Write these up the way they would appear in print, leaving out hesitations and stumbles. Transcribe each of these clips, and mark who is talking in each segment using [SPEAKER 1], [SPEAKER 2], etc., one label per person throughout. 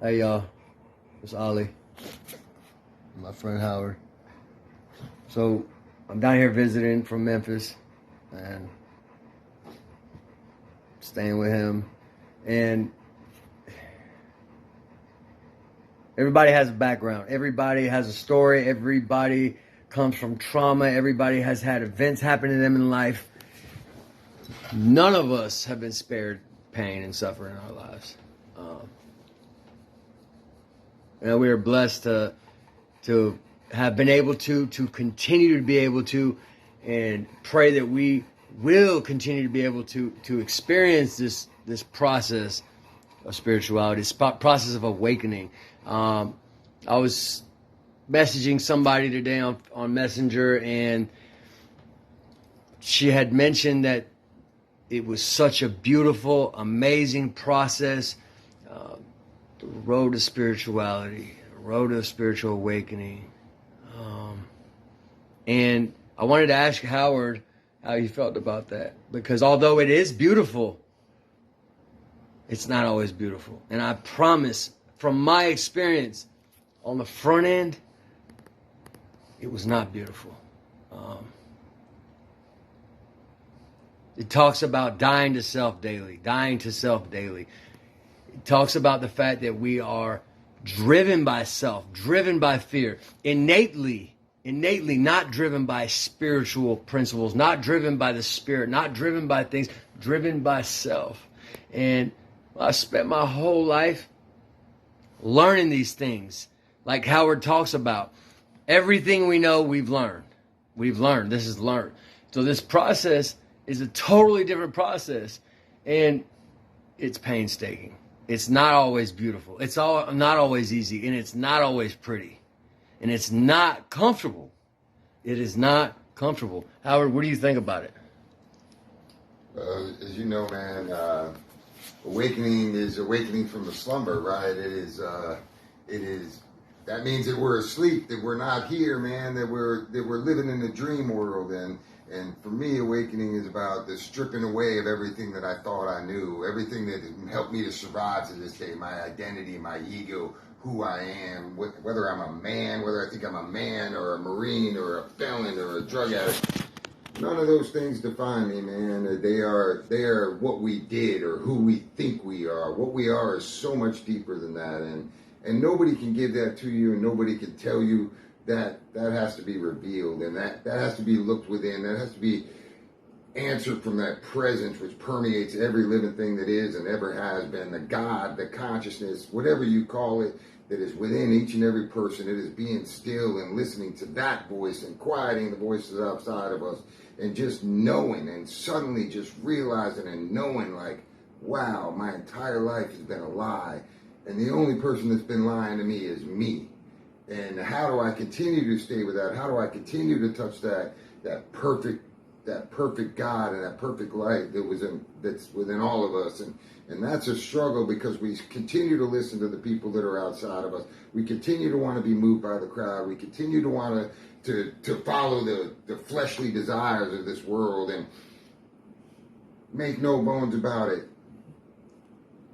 [SPEAKER 1] Hey y'all, it's Ollie, my friend Howard. So I'm down here visiting from Memphis and staying with him. And everybody has a background. Everybody has a story. Everybody comes from trauma. Everybody has had events happen to them in life. None of us have been spared pain and suffering in our lives. We are blessed to have been able to continue to be able to, and pray that we will continue to be able to experience this process of spirituality, this process of awakening. I was messaging somebody today on Messenger, and she had mentioned that it was such a beautiful, amazing process. The road to spirituality, the road to spiritual awakening. And I wanted to ask Howard how he felt about that. Because although it is beautiful, it's not always beautiful. And I promise, from my experience, on the front end, it was not beautiful. It talks about dying to self daily, dying to self daily. It talks about the fact that we are driven by self, driven by fear, innately not driven by spiritual principles, not driven by the spirit, not driven by things, driven by self. And I spent my whole life learning these things. Like Howard talks about, everything we know, we've learned. This is learned. So this process is a totally different process, and it's painstaking. It's not always beautiful. It's not always easy, and it's not always pretty, and it's not comfortable. It is not comfortable. Howard, what do you think about it?
[SPEAKER 2] As you know, man, awakening is awakening from the slumber, right? It is. That means that we're asleep, that we're not here, man. That we're living in a dream world, and for me, awakening is about the stripping away of everything that I thought I knew, everything that helped me to survive to this day, my identity, my ego, who I am, whether I'm a man, whether I think I'm a man or a Marine or a felon or a drug addict. None of those things define me, man. They are what we did or who we think we are. What we are is so much deeper than that, and nobody can give that to you, and nobody can tell you. That has to be revealed, and that has to be looked within. That has to be answered from that presence which permeates every living thing that is and ever has been. The God, the consciousness, whatever you call it, that is within each and every person. It is being still and listening to that voice and quieting the voices outside of us, and just knowing, and suddenly just realizing and knowing, like, wow, my entire life has been a lie, and the only person that's been lying to me is me. And how do I continue to stay with that? How do I continue to touch that perfect God and that perfect light that's within all of us? And that's a struggle, because we continue to listen to the people that are outside of us. We continue to want to be moved by the crowd. We continue to want to follow the fleshly desires of this world. And make no bones about it,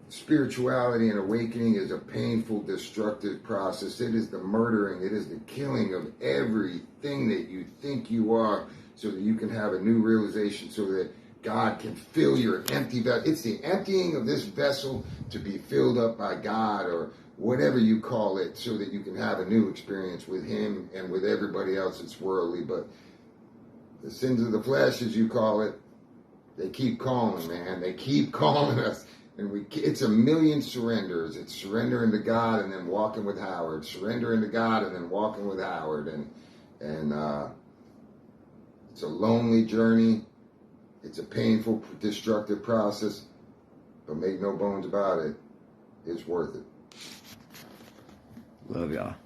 [SPEAKER 2] spirituality and awakening is a painful, destructive process. It is the murdering, it is the killing of everything that you think you are, so that you can have a new realization, so that God can fill your empty vessel. It's the emptying of this vessel to be filled up by God, or whatever you call it, so that you can have a new experience with Him and with everybody else that's worldly. But the sins of the flesh, as you call it, they keep calling, man. They keep calling us. And it's a million surrenders. It's surrendering to God and then walking with Howard. Surrendering to God and then walking with Howard. And it's a lonely journey. It's a painful, destructive process. But make no bones about it, it's worth it.
[SPEAKER 1] Love y'all.